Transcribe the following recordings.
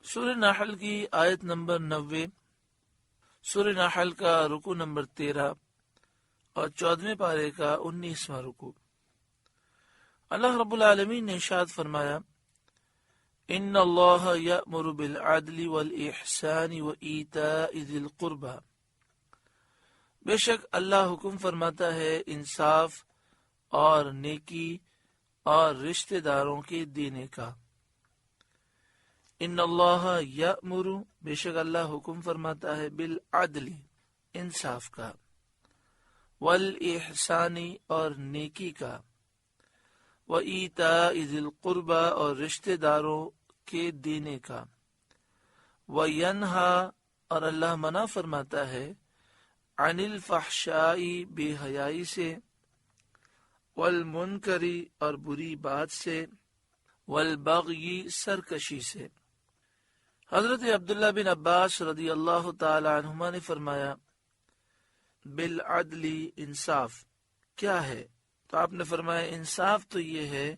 سورہ نحل کی آیت نمبر 90، سورہ نحل کا رکو نمبر 13 اور 14ویں پارے کا 19واں رکو۔ اللہ رب العالمین نے ارشاد فرمایا، ان اللہ یأمر بالعدل والاحسان وایتاء ذی القربى، بے شک اللہ حکم فرماتا ہے انصاف اور نیکی اور رشتہ داروں کے دینے کا۔ ان اللہ یأمر، بے شک اللہ حکم فرماتا ہے، بالعدل، انصاف کا، والاحسان، اور نیکی کا، وایتاء ذی القربى، اور رشتہ داروں کے دینے کا، وینہا، اور اللہ منع فرماتا ہے، عن الفحشاء، بے حیائی سے، والمنکر، اور بری بات سے، والبغی، سرکشی سے۔ حضرت عبداللہ بن عباس رضی اللہ تعالی عنہما نے فرمایا، بالعدل، انصاف کیا ہے؟ تو آپ نے فرمایا انصاف تو یہ ہے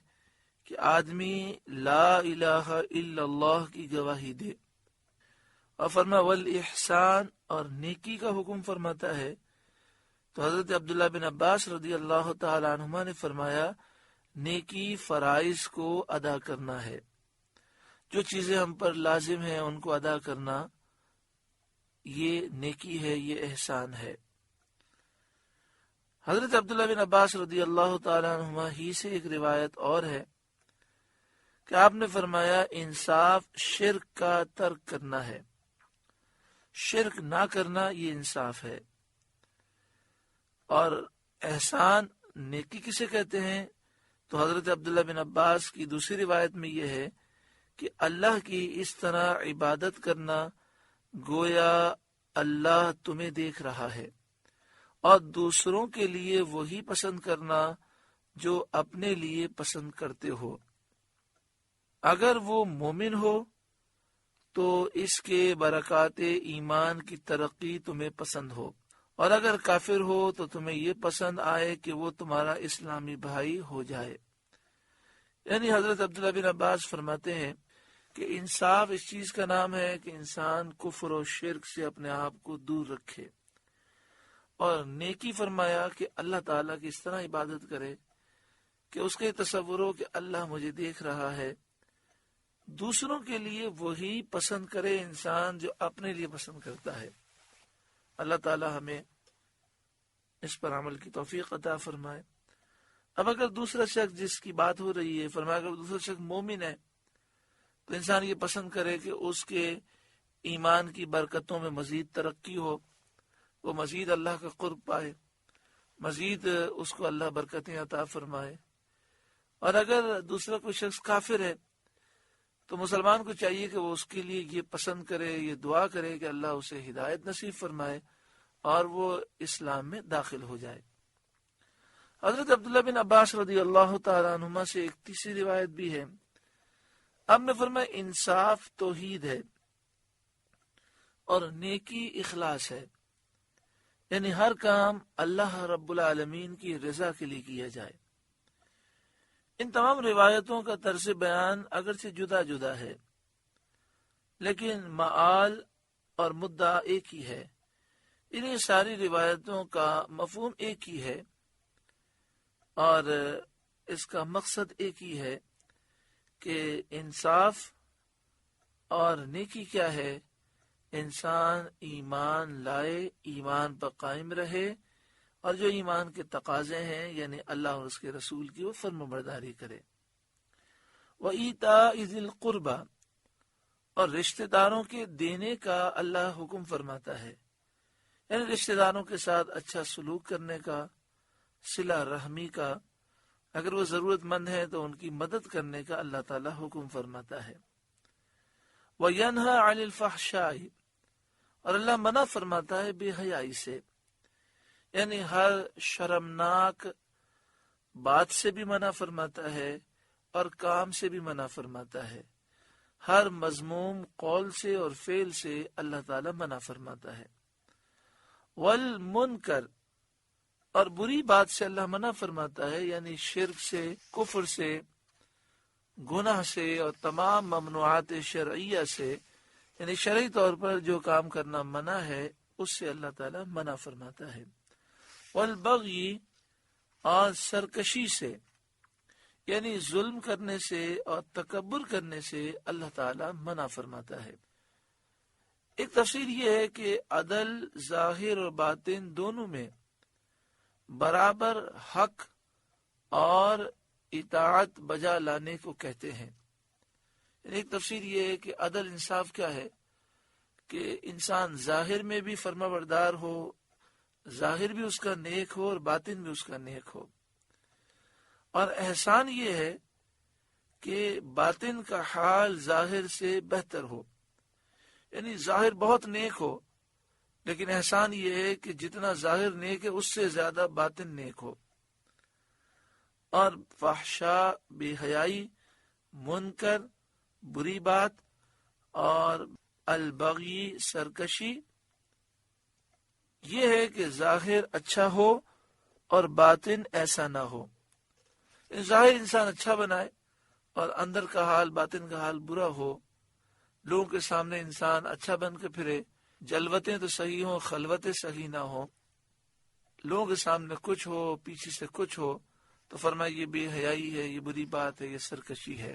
کہ آدمی لا الہ الا اللہ کی گواہی دے، اور فرمایا والاحسان، اور نیکی کا حکم فرماتا ہے۔ تو حضرت عبداللہ بن عباس رضی اللہ تعالی عنہما نے فرمایا نیکی فرائض کو ادا کرنا ہے، جو چیزیں ہم پر لازم ہیں ان کو ادا کرنا، یہ نیکی ہے، یہ احسان ہے۔ حضرت عبداللہ بن عباس رضی اللہ تعالی عنہما ہی سے ایک روایت اور ہے کہ آپ نے فرمایا انصاف شرک کا ترک کرنا ہے، شرک نہ کرنا یہ انصاف ہے۔ اور احسان، نیکی کسے کہتے ہیں؟ تو حضرت عبداللہ بن عباس کی دوسری روایت میں یہ ہے کہ اللہ کی اس طرح عبادت کرنا گویا اللہ تمہیں دیکھ رہا ہے، اور دوسروں کے لیے وہی پسند کرنا جو اپنے لیے پسند کرتے ہو۔ اگر وہ مومن ہو تو اس کے برکات ایمان کی ترقی تمہیں پسند ہو، اور اگر کافر ہو تو تمہیں یہ پسند آئے کہ وہ تمہارا اسلامی بھائی ہو جائے۔ یعنی حضرت عبداللہ بن عباس فرماتے ہیں کہ انصاف اس چیز کا نام ہے کہ انسان کفر و شرک سے اپنے آپ کو دور رکھے، اور نیکی فرمایا کہ اللہ تعالیٰ کی اس طرح عبادت کرے کہ اس کا یہ تصور ہو کہ اللہ مجھے دیکھ رہا ہے۔ دوسروں کے لیے وہی پسند کرے انسان جو اپنے لیے پسند کرتا ہے۔ اللہ تعالیٰ ہمیں اس پر عمل کی توفیق عطا فرمائے۔ اب اگر دوسرا شخص جس کی بات ہو رہی ہے، فرمایا اگر دوسرا شخص مومن ہے تو انسان یہ پسند کرے کہ اس کے ایمان کی برکتوں میں مزید ترقی ہو، وہ مزید اللہ کا قرب پائے، مزید اس کو اللہ برکتیں عطا فرمائے۔ اور اگر دوسرا کوئی شخص کافر ہے تو مسلمان کو چاہیے کہ وہ اس کے لیے یہ پسند کرے، یہ دعا کرے کہ اللہ اسے ہدایت نصیب فرمائے اور وہ اسلام میں داخل ہو جائے۔ حضرت عبداللہ بن عباس رضی اللہ تعالی عنہما سے ایک تیسری روایت بھی ہے۔ آپ نے فرمایا انصاف توحید ہے اور نیکی اخلاص ہے، یعنی ہر کام اللہ رب العالمین کی رضا کے لیے کیا جائے۔ ان تمام روایتوں کا طرز بیان اگرچہ جدا جدا ہے، لیکن معال اور مدعا ایک ہی ہے۔ انہیں ساری روایتوں کا مفہوم ایک ہی ہے، اور اس کا مقصد ایک ہی ہے کہ انصاف اور نیکی کیا ہے؟ انسان ایمان لائے، ایمان پر قائم رہے، اور جو ایمان کے تقاضے ہیں یعنی اللہ اور اس کے رسول کی وہ فرمانبرداری کرے۔ وَإِيتَاءِ ذِي الْقُرْبَى، اور رشتہ داروں کے دینے کا اللہ حکم فرماتا ہے، یعنی رشتہ داروں کے ساتھ اچھا سلوک کرنے کا، صلہ رحمی کا، اگر وہ ضرورت مند ہے تو ان کی مدد کرنے کا اللہ تعالیٰ حکم فرماتا ہے۔ وَيَنْهَى عَنِ الْفَحْشَاءِ، اور اللہ منع فرماتا ہے بے حیائی سے، یعنی ہر شرمناک بات سے بھی منع فرماتا ہے اور کام سے بھی منع فرماتا ہے، ہر مذموم قول سے اور فعل سے اللہ تعالیٰ منع فرماتا ہے۔ والمنکر، اور بری بات سے اللہ منع فرماتا ہے، یعنی شرک سے، کفر سے، گناہ سے اور تمام ممنوعات شرعیہ سے یعنی شرعی طور پر جو کام کرنا منع ہے اس سے اللہ تعالیٰ منع فرماتا ہے۔ والبغی، اور سرکشی سے، یعنی ظلم کرنے سے اور تکبر کرنے سے اللہ تعالیٰ منع فرماتا ہے۔ ایک تفسیر یہ ہے کہ عدل ظاہر اور باطن دونوں میں برابر حق اور اطاعت بجا لانے کو کہتے ہیں۔ ایک تفسیر یہ ہے کہ عدل انصاف کیا ہے کہ انسان ظاہر میں بھی فرما بردار ہو، ظاہر بھی اس کا نیک ہو اور باطن بھی اس کا نیک ہو، اور احسان یہ ہے کہ باطن کا حال ظاہر سے بہتر ہو، یعنی ظاہر بہت نیک ہو لیکن احسان یہ ہے کہ جتنا ظاہر نیک ہے اس سے زیادہ باطن نیک ہو۔ اور فحشاء، بے حیائی، منکر، بری بات، اور البغی، سرکشی، یہ ہے کہ ظاہر اچھا ہو اور باطن ایسا نہ ہو۔ ظاہر انسان اچھا بنائے اور اندر کا حال، باطن کا حال برا ہو۔ لوگوں کے سامنے انسان اچھا بن کے پھرے، جلوتیں تو صحیح ہوں، خلوتیں صحیح نہ ہوں، لوگوں کے سامنے کچھ ہو، پیچھے سے کچھ ہو، تو فرمایا یہ بے حیائی ہے، یہ بری بات ہے، یہ سرکشی ہے۔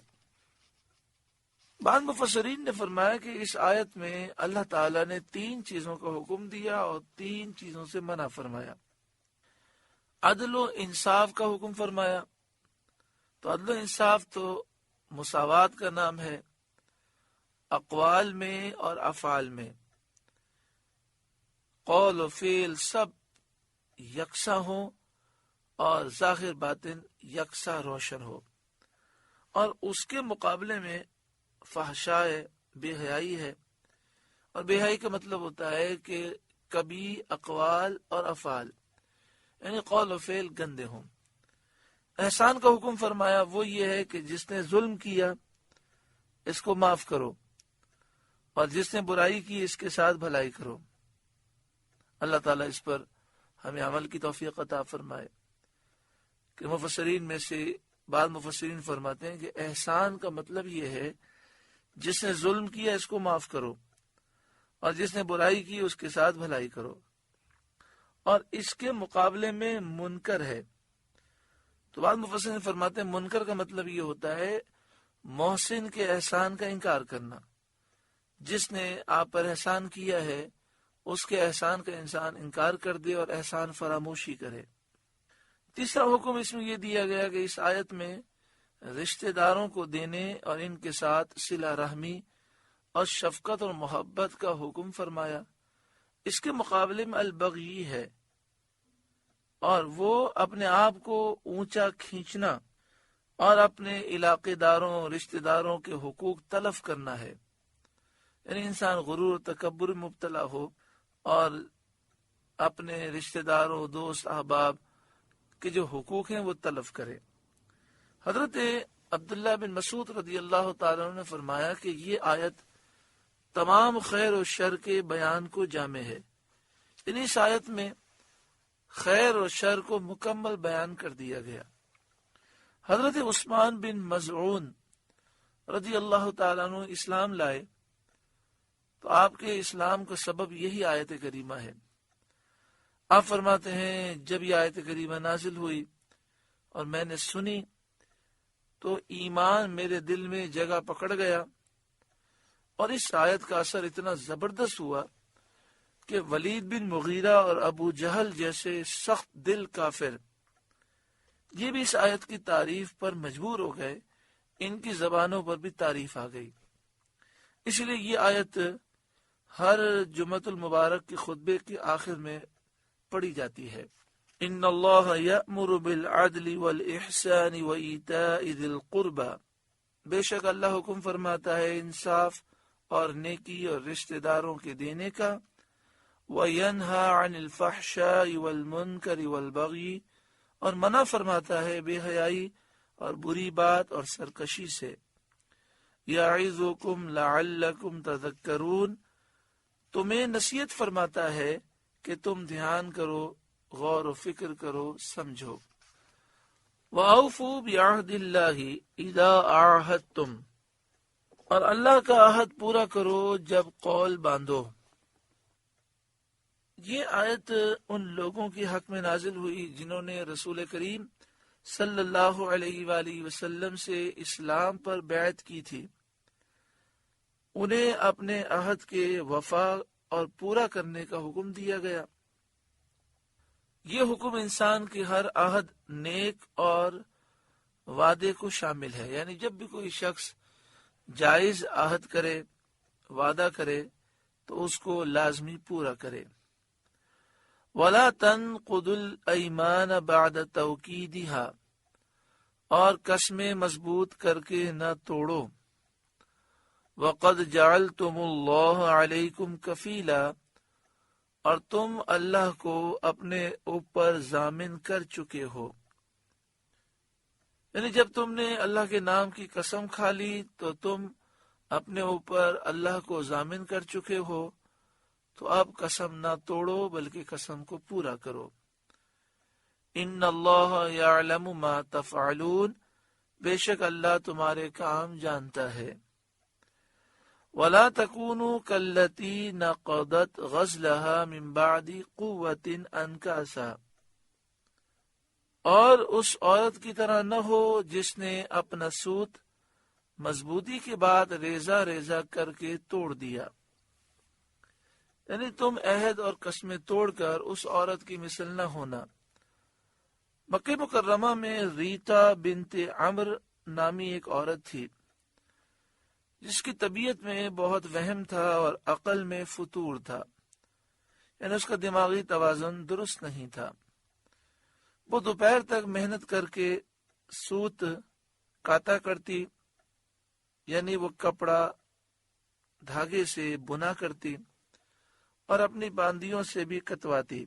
بعض مفسرین نے فرمایا کہ اس آیت میں اللہ تعالیٰ نے 3 چیزوں کا حکم دیا اور 3 چیزوں سے منع فرمایا۔ عدل و انصاف کا حکم فرمایا، تو عدل و انصاف تو مساوات کا نام ہے، اقوال میں اور افعال میں قول و فعل سب یکساں ہو اور ظاہر باطن یکساں روشن ہو۔ اور اس کے مقابلے میں فحشاء، بے حیائی ہے، اور بے حیائی کا مطلب ہوتا ہے کہ کبھی اقوال اور افعال، یعنی قول و فعل گندے ہوں۔ احسان کا حکم فرمایا، وہ یہ ہے کہ جس نے ظلم کیا اس کو معاف کرو، اور جس نے برائی کی اس کے ساتھ بھلائی کرو۔ اللہ تعالیٰ اس پر ہمیں عمل کی توفیق عطا فرمائے۔ کہ مفسرین میں سے بعض مفسرین فرماتے ہیں کہ احسان کا مطلب یہ ہے جس نے ظلم کیا اس کو معاف کرو، اور جس نے برائی کی اس کے ساتھ بھلائی کرو۔ اور اس کے مقابلے میں منکر ہے، تو بعض مفسرین فرماتے ہیں منکر کا مطلب یہ ہوتا ہے محسن کے احسان کا انکار کرنا۔ جس نے آپ پر احسان کیا ہے اس کے احسان کا انسان انکار کر دے اور احسان فراموشی کرے۔ تیسرا حکم اس میں یہ دیا گیا کہ اس آیت میں رشتہ داروں کو دینے اور ان کے ساتھ صلہ رحمی اور شفقت اور محبت کا حکم فرمایا۔ اس کے مقابلے میں البغی ہے، اور وہ اپنے آپ کو اونچا کھینچنا اور اپنے علاقے داروں، رشتہ داروں کے حقوق تلف کرنا ہے، یعنی انسان غرور و تکبر میں مبتلا ہو اور اپنے رشتہ داروں، دوست، احباب کے جو حقوق ہیں وہ تلف کرے۔ حضرت عبداللہ بن مسعود رضی اللہ تعالیٰ عنہ نے فرمایا کہ یہ آیت تمام خیر و شر کے بیان کو جامع ہے، یعنی اس آیت میں خیر و شر کو مکمل بیان کر دیا گیا۔ حضرت عثمان بن مظعون رضی اللہ تعالیٰ عنہ اسلام لائے، تو آپ کے اسلام کا سبب یہی آیت کریمہ ہے۔ آپ فرماتے ہیں جب یہ آیت کریمہ نازل ہوئی اور میں نے سنی تو ایمان میرے دل میں جگہ پکڑ گیا، اور اس آیت کا اثر اتنا زبردست ہوا کہ ولید بن مغیرہ اور ابو جہل جیسے سخت دل کافر یہ بھی اس آیت کی تعریف پر مجبور ہو گئے، ان کی زبانوں پر بھی تعریف آ گئی۔ اس لیے یہ آیت ہر جمعۃ المبارک کے خطبے کے آخر میں پڑھی جاتی ہے۔ ان اللہ یأمر بالعدل والاحسان وایتاء ذی القربى، بے شک اللہ حکم فرماتا ہے انصاف اور نیکی اور رشتہ داروں کے دینے کا، وینہی عن الفحشاء والمنکر والبغی، اور منع فرماتا ہے بے حیائی اور بری بات اور سرکشی سے، یعظکم لعلکم تذکرون، تمہیں نصیحت فرماتا ہے کہ تم دھیان کرو، غور و فکر کرو، سمجھو۔ وَأَوْفُوا بِعَهْدِ اللَّهِ إِذَا عَاهَدتُّمْ، اور اللہ کا عہد پورا کرو جب قول باندھو۔ یہ آیت ان لوگوں کے حق میں نازل ہوئی جنہوں نے رسول کریم صلی اللہ علیہ وآلہ وسلم سے اسلام پر بیعت کی تھی۔ انہیں اپنے عہد کے وفا اور پورا کرنے کا حکم دیا گیا۔ یہ حکم انسان کے ہر عہد، نیک اور وعدے کو شامل ہے، یعنی جب بھی کوئی شخص جائز عہد کرے، وعدہ کرے، تو اس کو لازمی پورا کرے۔ وَلَا تَنْقُضُوا الْأَيْمَانَ بَعْدَ تَوْكِيدِهَا، اور قسمیں مضبوط کر کے نہ توڑو۔ وَقَدْ جَعَلْتُمُ اللَّهَ عَلَيْكُمْ كَفِيلًا، اور تم اللہ کو اپنے اوپر ضامن کر چکے ہو۔ یعنی جب تم نے اللہ کے نام کی قسم کھا لی تو تم اپنے اوپر اللہ کو ضامن کر چکے ہو، تو اب قسم نہ توڑو بلکہ قسم کو پورا کرو۔ ان اللہ یعلم ما تفعلون، بے شک اللہ تمہارے کام جانتا ہے۔ ولا تکونوا کاللتی نقضت غزلها من بعد قوت انکاسا، اور اس عورت کی طرح نہ ہو جس نے اپنا سوت مضبوطی کے بعد ریزہ ریزہ کر کے توڑ دیا۔ یعنی تم عہد اور قسمیں توڑ کر اس عورت کی مثل نہ ہونا۔ مکہ مکرمہ میں ریتا بنت عمر نامی ایک عورت تھی جس کی طبیعت میں بہت وہم تھا اور عقل میں فتور تھا، یعنی اس کا دماغی توازن درست نہیں تھا۔ وہ دوپہر تک محنت کر کے سوت کاتا کرتی، یعنی وہ کپڑا دھاگے سے بنا کرتی اور اپنی باندیوں سے بھی کتواتی،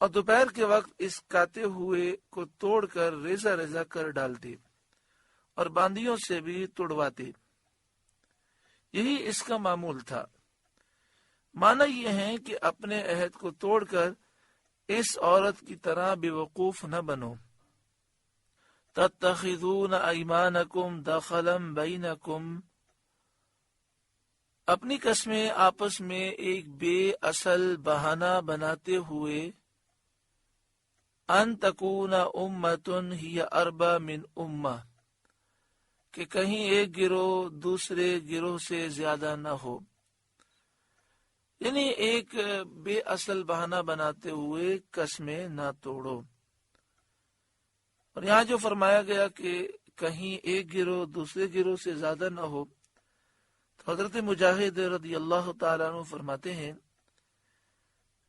اور دوپہر کے وقت اس کاتے ہوئے کو توڑ کر ریزہ ریزہ کر ڈالتی اور باندیوں سے بھی توڑواتی۔ یہی اس کا معمول تھا۔ معنی یہ ہے کہ اپنے عہد کو توڑ کر اس عورت کی طرح بے وقوف نہ بنو۔ تتخذون ایمانکم دخلا بینکم، اپنی قسمیں آپس میں ایک بے اصل بہانہ بناتے ہوئے، ان تکون امۃ ہی اربا من امہ، کہ کہیں ایک گروہ دوسرے گروہ سے زیادہ نہ ہو، یعنی ایک بے اصل بہانہ بناتے ہوئے قسمیں نہ توڑو۔ اور یہاں جو فرمایا گیا کہ کہیں ایک گروہ دوسرے گروہ سے زیادہ نہ ہو، تو حضرت مجاہد رضی اللہ تعالیٰ عنہ فرماتے ہیں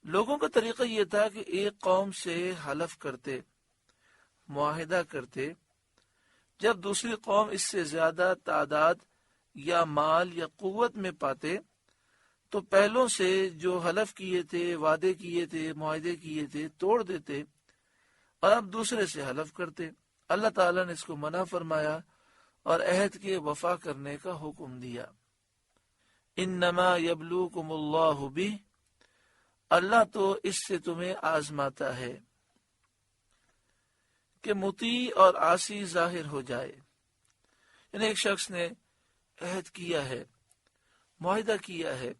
لوگوں کا طریقہ یہ تھا کہ ایک قوم سے حلف کرتے، معاہدہ کرتے، جب دوسری قوم اس سے زیادہ تعداد یا مال یا قوت میں پاتے تو پہلوں سے جو حلف کیے تھے، وعدے کیے تھے، معاہدے کیے تھے، توڑ دیتے اور اب دوسرے سے حلف کرتے۔ اللہ تعالیٰ نے اس کو منع فرمایا اور عہد کے وفا کرنے کا حکم دیا۔ انما یبلوکم اللہ بہ، اللہ تو اس سے تمہیں آزماتا ہے کہ مطیع اور عاصی ظاہر ہو جائے۔ یعنی ایک شخص نے عہد کیا ہے، معاہدہ کیا ہے،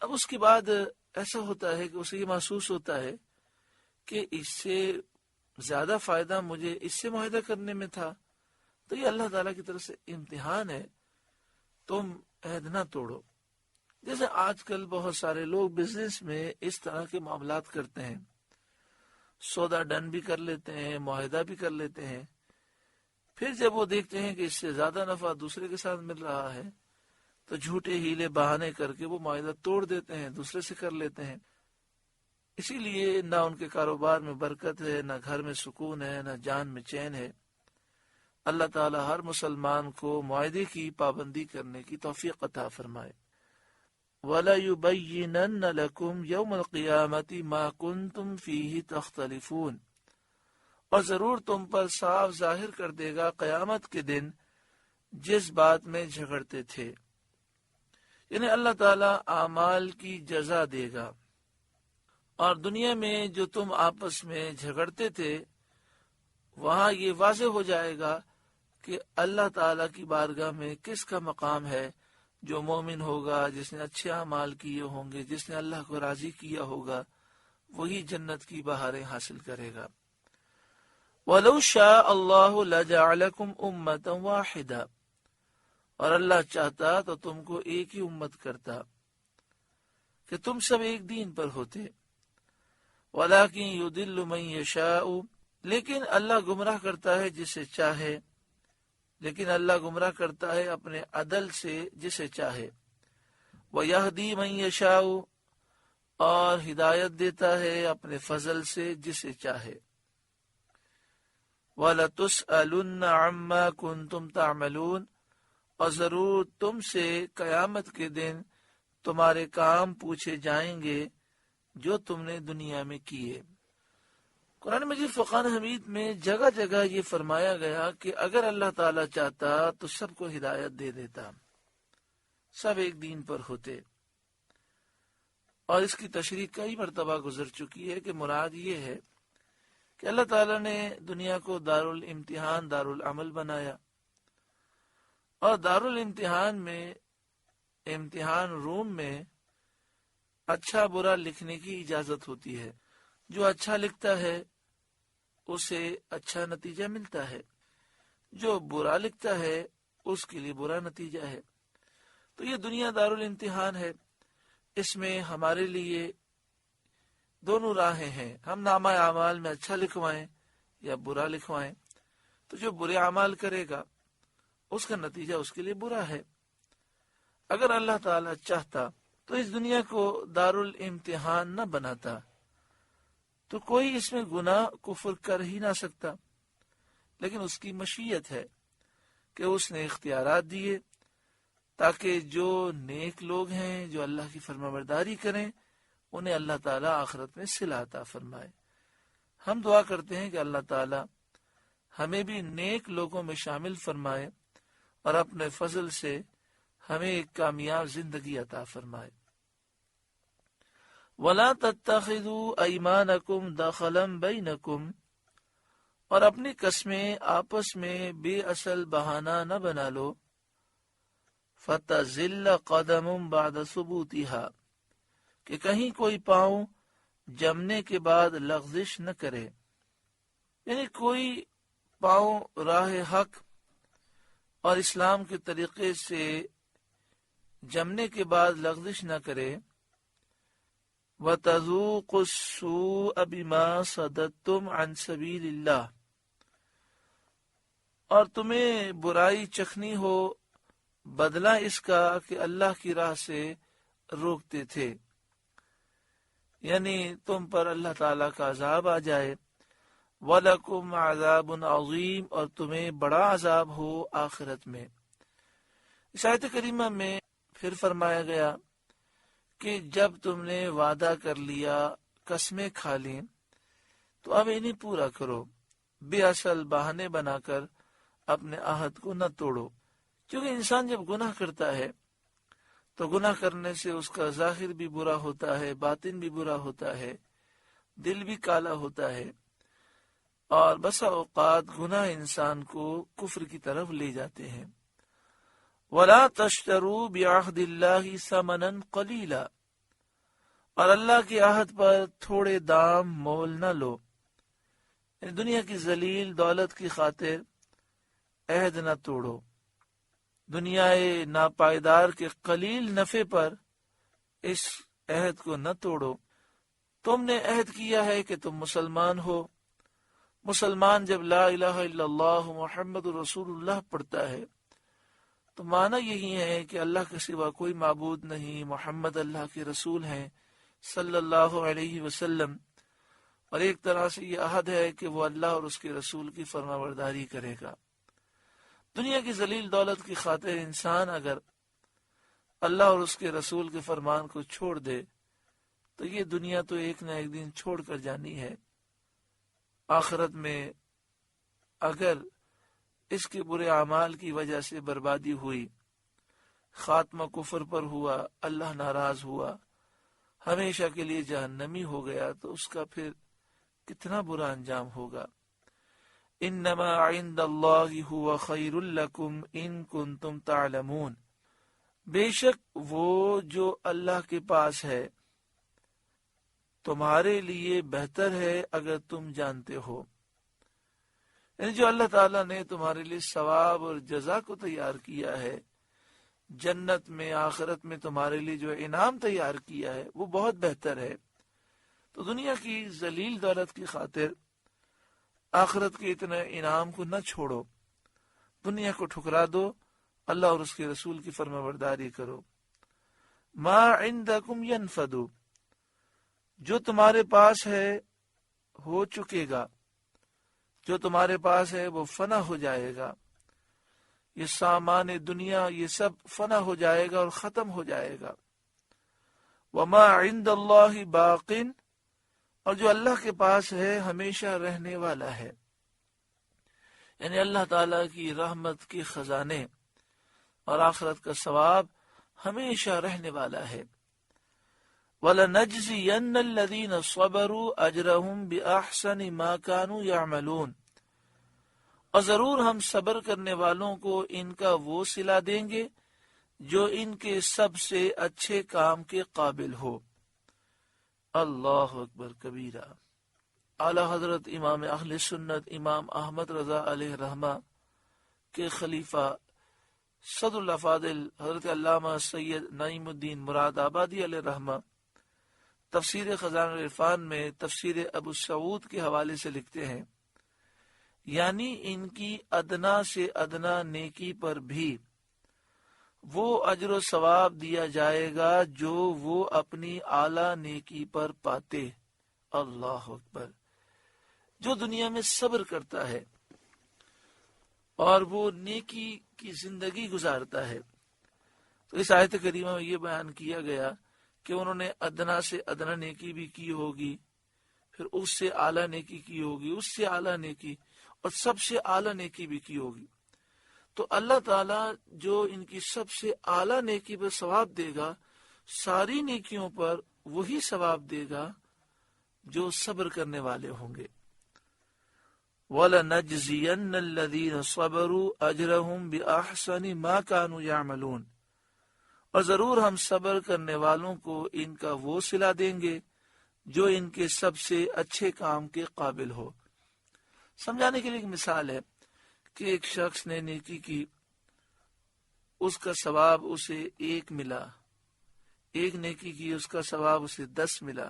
اب اس کے بعد ایسا ہوتا ہے کہ اسے یہ محسوس ہوتا ہے کہ اس سے زیادہ فائدہ مجھے اس سے معاہدہ کرنے میں تھا، تو یہ اللہ تعالیٰ کی طرف سے امتحان ہے، تم عہد نہ توڑو۔ جیسے آج کل بہت سارے لوگ بزنس میں اس طرح کے معاملات کرتے ہیں، سودا ڈن بھی کر لیتے ہیں، معاہدہ بھی کر لیتے ہیں، پھر جب وہ دیکھتے ہیں کہ اس سے زیادہ نفع دوسرے کے ساتھ مل رہا ہے تو جھوٹے ہیلے بہانے کر کے وہ معاہدہ توڑ دیتے ہیں، دوسرے سے کر لیتے ہیں۔ اسی لیے نہ ان کے کاروبار میں برکت ہے، نہ گھر میں سکون ہے، نہ جان میں چین ہے۔ اللہ تعالی ہر مسلمان کو معاہدے کی پابندی کرنے کی توفیق عطا فرمائے۔ وَلَيُبَيِّنَنَّ لَكُمْ يَوْمَ الْقِيَامَةِ مَا كُنْتُمْ فِيهِ تَخْتَلِفُونَ، اور ضرور تم پر صاف ظاہر کر دے گا قیامت کے دن جس بات میں جھگڑتے تھے، یعنی اللہ تعالیٰ اعمال کی جزا دے گا، اور دنیا میں جو تم آپس میں جھگڑتے تھے وہاں یہ واضح ہو جائے گا کہ اللہ تعالیٰ کی بارگاہ میں کس کا مقام ہے. جو مومن ہوگا، جس نے اچھے اعمال کیے ہوں گے، جس نے اللہ کو راضی کیا ہوگا، وہی جنت کی بہاریں حاصل کرے گا. وَلَوْ شَاءَ اللَّهُ لَجَعَلَكُمْ أُمَّةً وَاحِدَةً، اور اللہ چاہتا تو تم کو ایک ہی امت کرتا کہ تم سب ایک دین پر ہوتے. وَلَكِنْ يُضِلُّ مَن يَشَاءُ، لیکن اللہ گمراہ کرتا ہے جسے چاہے، لیکن اللہ گمراہ کرتا ہے اپنے عدل سے جسے چاہے. وَيَهْدِي مَن يَشَاءُ، اور ہدایت دیتا ہے اپنے فضل سے جسے چاہے. وَلَتُسْأَلُنَّ عَمَّا كُنتُمْ تَعْمَلُونَ، اور ضرور تم سے قیامت کے دن تمہارے کام پوچھے جائیں گے جو تم نے دنیا میں کیے. قرآن مجید فرقان حمید میں جگہ جگہ یہ فرمایا گیا کہ اگر اللہ تعالیٰ چاہتا تو سب کو ہدایت دے دیتا، سب ایک دین پر ہوتے. اور اس کی تشریح کئی مرتبہ گزر چکی ہے کہ مراد یہ ہے کہ اللہ تعالیٰ نے دنیا کو دارالامتحان، دارالعمل بنایا، اور دارالامتحان میں، امتحان روم میں اچھا برا لکھنے کی اجازت ہوتی ہے. جو اچھا لکھتا ہے اسے اچھا نتیجہ ملتا ہے، جو برا لکھتا ہے اس کے لیے برا نتیجہ ہے. تو یہ دنیا دارالامتحان ہے. اس میں ہمارے لیے دونوں راہیں ہیں، ہم نامہ اعمال میں اچھا لکھوائیں یا برا لکھوائیں. تو جو برے اعمال کرے گا اس کا نتیجہ اس کے لیے برا ہے. اگر اللہ تعالی چاہتا تو اس دنیا کو دارالامتحان نہ بناتا، تو کوئی اس میں گناہ کفر کر ہی نہ سکتا. لیکن اس کی مشیت ہے کہ اس نے اختیارات دیے تاکہ جو نیک لوگ ہیں، جو اللہ کی فرمانبرداری کریں، انہیں اللہ تعالیٰ آخرت میں صلہ عطا فرمائے. ہم دعا کرتے ہیں کہ اللہ تعالیٰ ہمیں بھی نیک لوگوں میں شامل فرمائے اور اپنے فضل سے ہمیں ایک کامیاب زندگی عطا فرمائے. وَلَا تَتَّخِذُوا أَيْمَانَكُمْ دَخَلًا بَيْنَكُمْ، اور اپنی قسمیں آپس میں بے اصل بہانہ نہ بنا لو. فَتَزِلَّ قَدَمٌ بَعْدَ ثُبُوتِهَا، کہ کہیں کوئی پاؤں جمنے کے بعد لغزش نہ کرے. یعنی کوئی پاؤں راہ حق اور اسلام کے طریقے سے جمنے کے بعد لغزش نہ کرے. وَتَذُوقُوا السُّوءَ بِمَا صَدَدتُّمْ عَنْ سَبِيلِ اللَّهِ، اور تمہیں برائی چکھنی ہو بدلہ اس کا کہ اللہ کی راہ سے روکتے تھے. یعنی تم پر اللہ تعالیٰ کا عذاب آ جائے. وَلَكُمْ عَذَابٌ عَظِيمٌ، اور تمہیں بڑا عذاب ہو آخرت میں. اس آیت کریمہ میں پھر فرمایا گیا کہ جب تم نے وعدہ کر لیا، قسمیں کھا لیں، تو اب انہیں پورا کرو. بے اصل بہانے بنا کر اپنے عہد کو نہ توڑو. کیونکہ انسان جب گناہ کرتا ہے تو گناہ کرنے سے اس کا ظاہر بھی برا ہوتا ہے، باطن بھی برا ہوتا ہے، دل بھی کالا ہوتا ہے، اور بسا اوقات گناہ انسان کو کفر کی طرف لے جاتے ہیں. وَلَا تَشْتَرُوا بِعَهْدِ اللَّهِ ثَمَنًا قَلِيلًا، اور اللہ کے عہد پر تھوڑے دام مول نہ لو. دنیا کی ذلیل دولت کی خاطر عہد نہ توڑو. دنیا ناپائیدار کے قلیل نفع پر اس عہد کو نہ توڑو. تم نے عہد کیا ہے کہ تم مسلمان ہو. مسلمان جب لا الہ الا اللہ محمد رسول اللہ پڑھتا ہے تو معنی یہی ہے کہ اللہ کے سوا کوئی معبود نہیں، محمد اللہ کے رسول ہیں صلی اللہ علیہ وسلم. اور ایک طرح سے یہ عہد ہے کہ وہ اللہ اور اس کے رسول کی فرمانبرداری کرے گا. دنیا کی ذلیل دولت کی خاطر انسان اگر اللہ اور اس کے رسول کے فرمان کو چھوڑ دے تو یہ دنیا تو ایک نہ ایک دن چھوڑ کر جانی ہے. آخرت میں اگر اس کے برے اعمال کی وجہ سے بربادی ہوئی، خاتمہ کفر پر ہوا، اللہ ناراض ہوا، ہمیشہ کے لیے جہنمی ہو گیا، تو اس کا پھر کتنا برا انجام ہوگا. انما عند اللہ هو خیر لکم ان کنتم تعلمون، بے شک وہ جو اللہ کے پاس ہے تمہارے لیے بہتر ہے اگر تم جانتے ہو، یعنی جو اللہ تعالیٰ نے تمہارے لیے ثواب اور جزا کو تیار کیا ہے، جنت میں آخرت میں تمہارے لیے جو انعام تیار کیا ہے وہ بہت بہتر ہے۔ تو دنیا کی ذلیل دولت کی خاطر آخرت کے اتنے انعام کو نہ چھوڑو، دنیا کو ٹھکرا دو، اللہ اور اس کے رسول کی فرما برداری کرو۔ ما عندکم ینفد، جو تمہارے پاس ہے ہو چکے گا، جو تمہارے پاس ہے وہ فنا ہو جائے گا، یہ سامان دنیا یہ سب فنا ہو جائے گا اور ختم ہو جائے گا۔ وما عند اللہ باق، اور جو اللہ کے پاس ہے ہمیشہ رہنے والا ہے، یعنی اللہ تعالیٰ کی رحمت کے خزانے اور آخرت کا ثواب ہمیشہ رہنے والا ہے۔ وَلَنَجْزِيَنَّ الَّذِينَ صَبَرُوا أَجْرَهُمْ بِأَحْسَنِ مَا كَانُوا يَعْمَلُونَ، اور ضرور ہم صبر کرنے والوں کو ان کا وہ صلہ دیں گے جو ان کے سب سے اچھے کام کے قابل ہو۔ اللہ اکبر کبیرہ۔ اعلی حضرت امام اہل سنت امام احمد رضا علیہ رحمہ کے خلیفہ صدر الافاضل حضرت علامہ سید نعیم الدین مراد آبادی علیہ رحمہ تفسیر خزانہ العرفان میں تفسیر ابو سعود کے حوالے سے لکھتے ہیں، یعنی ان کی ادنا سے ادنا نیکی پر بھی وہ اجر و ثواب دیا جائے گا جو وہ اپنی اعلیٰ نیکی پر پاتے۔ اللہ اکبر۔ جو دنیا میں صبر کرتا ہے اور وہ نیکی کی زندگی گزارتا ہے، تو اس آیت کریمہ میں یہ بیان کیا گیا کہ انہوں نے ادنا سے ادنا نیکی بھی کی ہوگی، پھر اس سے اعلیٰ نیکی کی ہوگی، اس سے اعلیٰ نیکی، اور سب سے اعلیٰ نیکی بھی کی ہوگی۔ تو اللہ تعالیٰ جو ان کی سب سے اعلیٰ نیکی پر ثواب دے گا، ساری نیکیوں پر وہی ثواب دے گا جو صبر کرنے والے ہوں گے۔ وَلَنَجْزِيَنَّ الَّذِينَ صَبَرُوا أَجْرَهُمْ بِأَحْسَنِ مَا كَانُوا يَعْمَلُونَ، اور ضرور ہم صبر کرنے والوں کو ان کا وہ صلہ دیں گے جو ان کے سب سے اچھے کام کے قابل ہو۔ سمجھانے کے لیے ایک مثال ہے کہ ایک شخص نے نیکی کی، اس کا ثواب اسے 1 ملا، ایک نیکی کی اس کا ثواب اسے 10 ملا،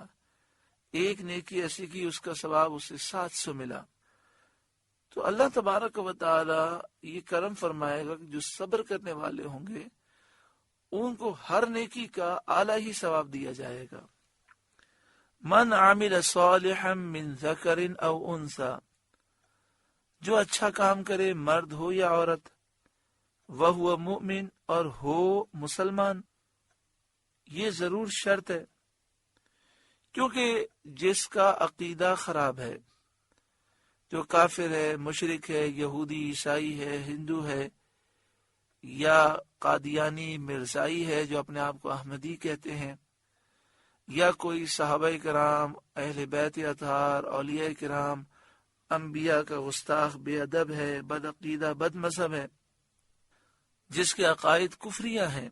ایک نیکی ایسی کی اس کا ثواب اسے 700 ملا۔ تو اللہ تبارک و تعالی یہ کرم فرمائے گا کہ جو صبر کرنے والے ہوں گے ان کو ہر نیکی کا اعلیٰ ہی ثواب دیا جائے گا۔ من عامل صالحا من ذکر او انثى، جو اچھا کام کرے مرد ہو یا عورت، وہو مؤمن، اور ہو مسلمان، یہ ضرور شرط ہے، کیونکہ جس کا عقیدہ خراب ہے، جو کافر ہے، مشرک ہے، یہودی، عیسائی ہے، ہندو ہے، یا قادیانی مرزائی ہے جو اپنے آپ کو احمدی کہتے ہیں، یا کوئی صحابہ کرام، اہل بیت اطہار، اولیاء کرام، انبیاء کا گستاخ، بے ادب ہے، بد عقیدہ، بد مذہب ہے، جس کے عقائد کفریہ ہیں،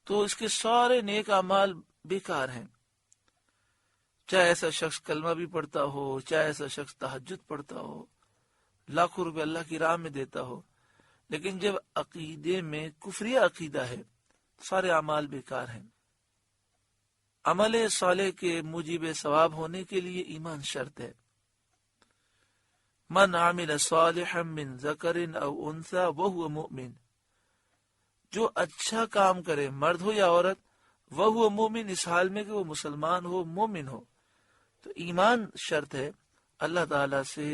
تو اس کے سارے نیک اعمال بیکار ہیں۔ چاہے ایسا شخص کلمہ بھی پڑھتا ہو، چاہے ایسا شخص تہجد پڑھتا ہو، لاکھوں روپے اللہ کی راہ میں دیتا ہو، لیکن جب عقیدے میں کفریہ عقیدہ ہے، سارے اعمال بیکار ہیں۔ عمل صالح کے موجب ثواب ہونے کے لیے ایمان شرط ہے۔ من عمل صالحا من ذکر او انثى وهو مؤمن، جو اچھا کام کرے مرد ہو یا عورت، وهو مؤمن، اس حال میں کہ وہ مسلمان ہو، مومن ہو۔ تو ایمان شرط ہے۔ اللہ تعالیٰ سے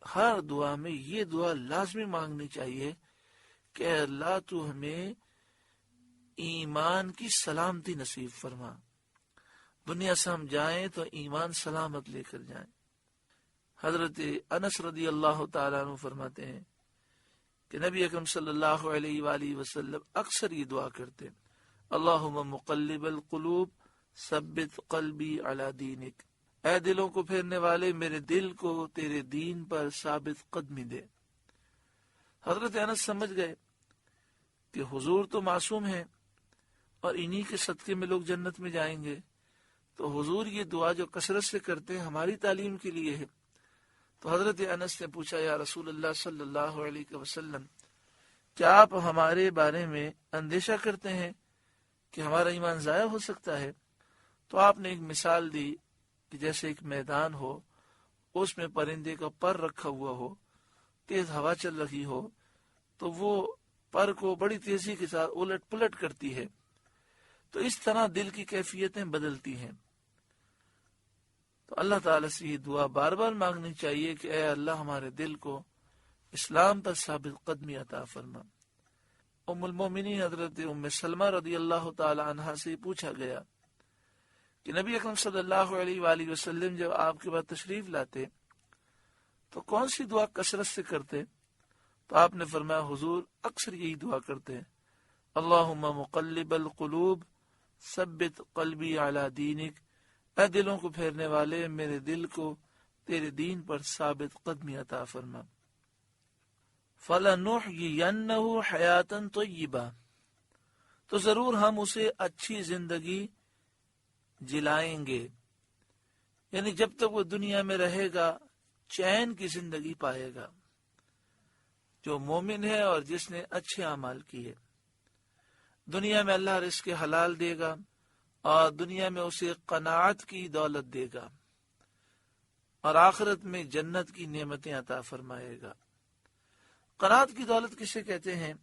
ہر دعا میں یہ دعا لازمی مانگنی چاہیے کہ اے اللہ تو ہمیں ایمان کی سلامتی نصیب فرما، دنیا سے ہم جائیں تو ایمان سلامت لے کر جائیں۔ حضرت انس رضی اللہ تعالیٰ عنہ فرماتے ہیں کہ نبی اکرم صلی اللہ علیہ وآلہ وسلم اکثر یہ دعا کرتے، اللہم مقلب القلوب ثبت قلبی علی دینک، اے دلوں کو پھیرنے والے میرے دل کو تیرے دین پر ثابت قدمی دے۔ حضرت انس سمجھ گئے کہ حضور تو معصوم ہیں اور انہی کے صدقے میں لوگ جنت میں جائیں گے، تو حضور یہ دعا جو کثرت سے کرتے ہیں ہماری تعلیم کے لیے ہے۔ تو حضرت انس نے پوچھا یا رسول اللہ صلی اللہ علیہ وسلم، کیا آپ ہمارے بارے میں اندیشہ کرتے ہیں کہ ہمارا ایمان ضائع ہو سکتا ہے؟ تو آپ نے ایک مثال دی کہ جیسے ایک میدان ہو، اس میں پرندے کا پر رکھا ہوا ہو، تیز ہوا چل رہی ہو تو وہ پر کو بڑی تیزی کے ساتھ الٹ پلٹ کرتی ہے، تو اس طرح دل کی کیفیتیں بدلتی ہیں۔ تو اللہ تعالیٰ سے یہ دعا بار بار مانگنی چاہیے کہ اے اللہ ہمارے دل کو اسلام پر ثابت قدمی عطا فرما۔ ام المومنین حضرت ام سلمہ رضی اللہ تعالی عنہا سے پوچھا گیا کہ نبی اکرم صلی اللہ علیہ وآلہ وسلم جب آپ کے بعد تشریف لاتے تو کون سی دعا کثرت سے کرتے؟ تو آپ نے فرمایا حضور اکثر یہی دعا کرتے ہیں، اللہم مقلب القلوب ثبت قلبی علی دینک، اے دلوں کو پھیرنے والے میرے دل کو تیرے دین پر ثابت قدمی عطا فرما۔ فَلَنُحْيِيَنَّهُ حَيَاتًا طَيِّبَةً، تو ضرور ہم اسے اچھی زندگی جلائیں گے، یعنی جب تک وہ دنیا میں رہے گا چین کی زندگی پائے گا، جو مومن ہے اور جس نے اچھے اعمال کیے۔ دنیا میں اللہ رزق حلال دے گا اور دنیا میں اسے قناعت کی دولت دے گا، اور آخرت میں جنت کی نعمتیں عطا فرمائے گا۔ قناعت کی دولت کسے کہتے ہیں؟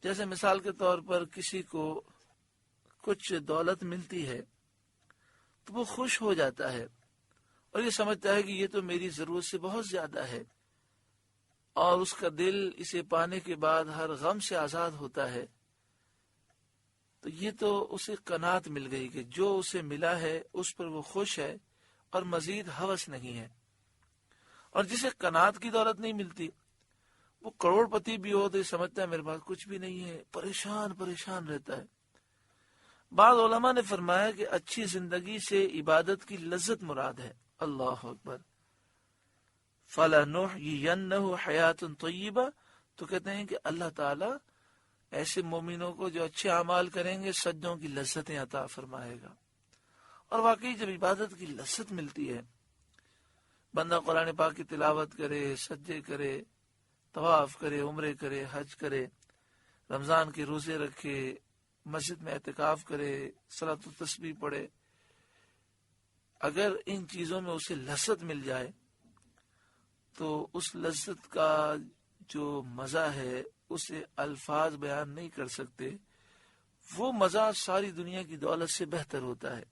جیسے مثال کے طور پر کسی کو کچھ دولت ملتی ہے تو وہ خوش ہو جاتا ہے اور یہ سمجھتا ہے کہ یہ تو میری ضرورت سے بہت زیادہ ہے، اور اس کا دل اسے پانے کے بعد ہر غم سے آزاد ہوتا ہے۔ تو یہ تو اسے قناعت مل گئی کہ جو اسے ملا ہے اس پر وہ خوش ہے اور مزید ہوس نہیں ہے۔ اور جسے قناعت کی دولت نہیں ملتی، وہ کروڑ پتی بھی ہو تو یہ سمجھتا ہے میرے پاس کچھ بھی نہیں ہے، پریشان رہتا ہے۔ بعض علماء نے فرمایا کہ اچھی زندگی سے عبادت کی لذت مراد ہے۔ اللہ اکبر۔ فَلَنُحْيِيَنَّهُ حَيَاتًا طَيِّبَةً، تو کہتے ہیں کہ اللہ تعالیٰ ایسے مومنوں کو جو اچھے اعمال کریں گے سجدوں کی لذتیں عطا فرمائے گا۔ اور واقعی جب عبادت کی لذت ملتی ہے، بندہ قرآن پاک کی تلاوت کرے، سجدے کرے، طواف کرے، عمرے کرے، حج کرے، رمضان کے روزے رکھے، مسجد میں اعتکاف کرے، صلاۃ و تسبیح پڑھے، اگر ان چیزوں میں اسے لذت مل جائے تو اس لذت کا جو مزہ ہے اسے الفاظ بیان نہیں کر سکتے۔ وہ مزہ ساری دنیا کی دولت سے بہتر ہوتا ہے۔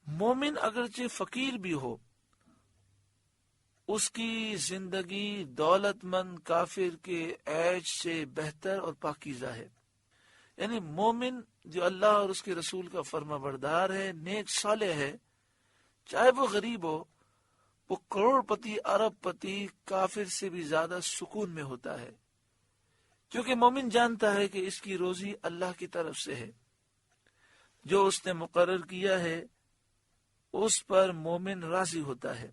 مومن اگرچہ فقیر بھی ہو، اس کی زندگی دولت مند کافر کے عیش سے بہتر اور پاکیزہ ہے۔ یعنی مومن جو اللہ اور اس کے رسول کا فرما بردار ہے، نیک صالح ہے، چاہے وہ غریب ہو، وہ کروڑ پتی ارب پتی کافر سے بھی زیادہ سکون میں ہوتا ہے، کیونکہ مومن جانتا ہے کہ اس کی روزی اللہ کی طرف سے ہے، جو اس نے مقرر کیا ہے اس پر مومن راضی ہوتا ہے۔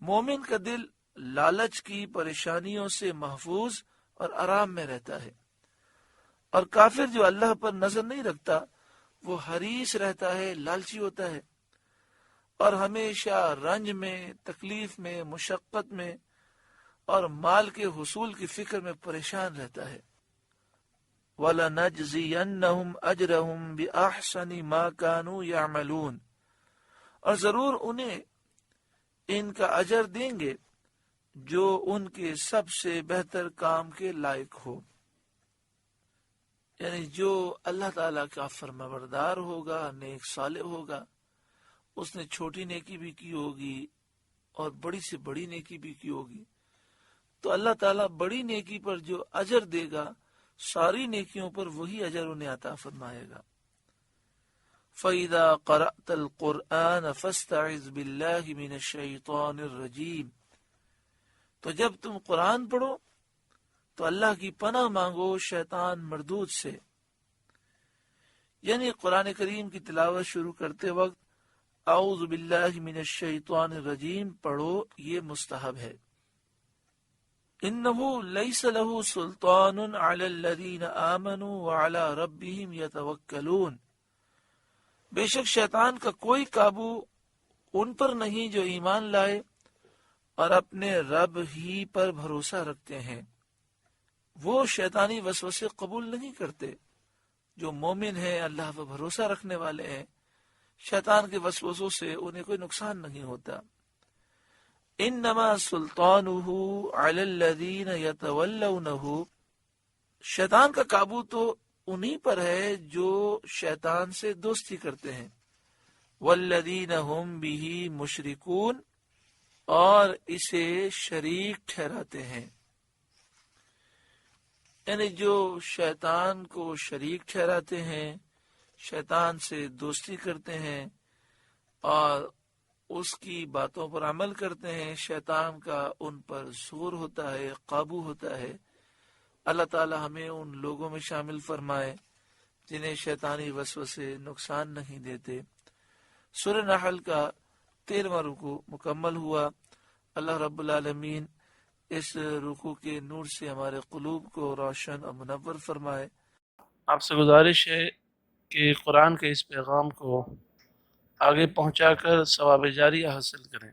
مومن کا دل لالچ کی پریشانیوں سے محفوظ اور آرام میں رہتا ہے، اور کافر جو اللہ پر نظر نہیں رکھتا وہ حریص رہتا ہے، لالچی ہوتا ہے، اور ہمیشہ رنج میں، تکلیف میں، مشقت میں اور مال کے حصول کی فکر میں پریشان رہتا ہے۔ وَلَنَجْزِيَنَّهُمْ أَجْرَهُمْ بِأَحْسَنِ مَا كَانُوا يَعْمَلُونَ، اور ضرور انہیں ان کا اجر دیں گے جو ان کے سب سے بہتر کام کے لائق ہو۔ یعنی جو اللہ تعالیٰ کا فرما بردار ہوگا، نیک صالح ہوگا، اس نے چھوٹی نیکی بھی کی ہوگی اور بڑی سے بڑی نیکی بھی کی ہوگی، تو اللہ تعالیٰ بڑی نیکی پر جو اجر دے گا ساری نیکیوں پر وہی اجر انہیں عطا فرمائے گا۔ فَإِذَا قَرَأْتَ الْقُرْآنَ فَاسْتَعِذْ بِاللَّهِ مِنَ الشَّيْطَانِ الرَّجِيمِ، تو جب تم قرآن پڑھو تو اللہ کی پناہ مانگو شیطان مردود سے۔ یعنی قرآن کریم کی تلاوت شروع کرتے وقت اعوذ باللہ من الشیطان الرجیم پڑھو، یہ مستحب ہے۔ انہ لیس لہ سلطان علی الذین آمنوا وعلی ربہم یتوکلون، بے شک شیطان کا کوئی قابو ان پر نہیں جو ایمان لائے اور اپنے رب ہی پر بھروسہ رکھتے ہیں۔ وہ شیطانی وسوسے قبول نہیں کرتے۔ جو مومن ہیں، اللہ پر بھروسہ رکھنے والے ہیں، شیطان کے وسوسوں سے انہیں کوئی نقصان نہیں ہوتا۔ انما سلطانہ علی الذین یتولونہ، شیطان کا قابو تو انہی پر ہے جو شیطان سے دوستی کرتے ہیں۔ والذین ہم بہ مشرکون، اور اسے شریک ٹھہراتے ہیں، یعنی جو شیطان کو شریک ٹھہراتے ہیں، شیطان سے دوستی کرتے ہیں اور اس کی باتوں پر عمل کرتے ہیں، شیطان کا ان پر زور ہوتا ہے، قابو ہوتا ہے۔ اللہ تعالی ہمیں ان لوگوں میں شامل فرمائے جنہیں شیطانی وسوسے نقصان نہیں دیتے۔ سورہ نحل کا 13واں رکوع مکمل ہوا۔ اللہ رب العالمین اس رکوع کے نور سے ہمارے قلوب کو روشن اور منور فرمائے۔ آپ سے گزارش ہے کہ قرآن کے اس پیغام کو آگے پہنچا کر ثواب جاریہ حاصل کریں۔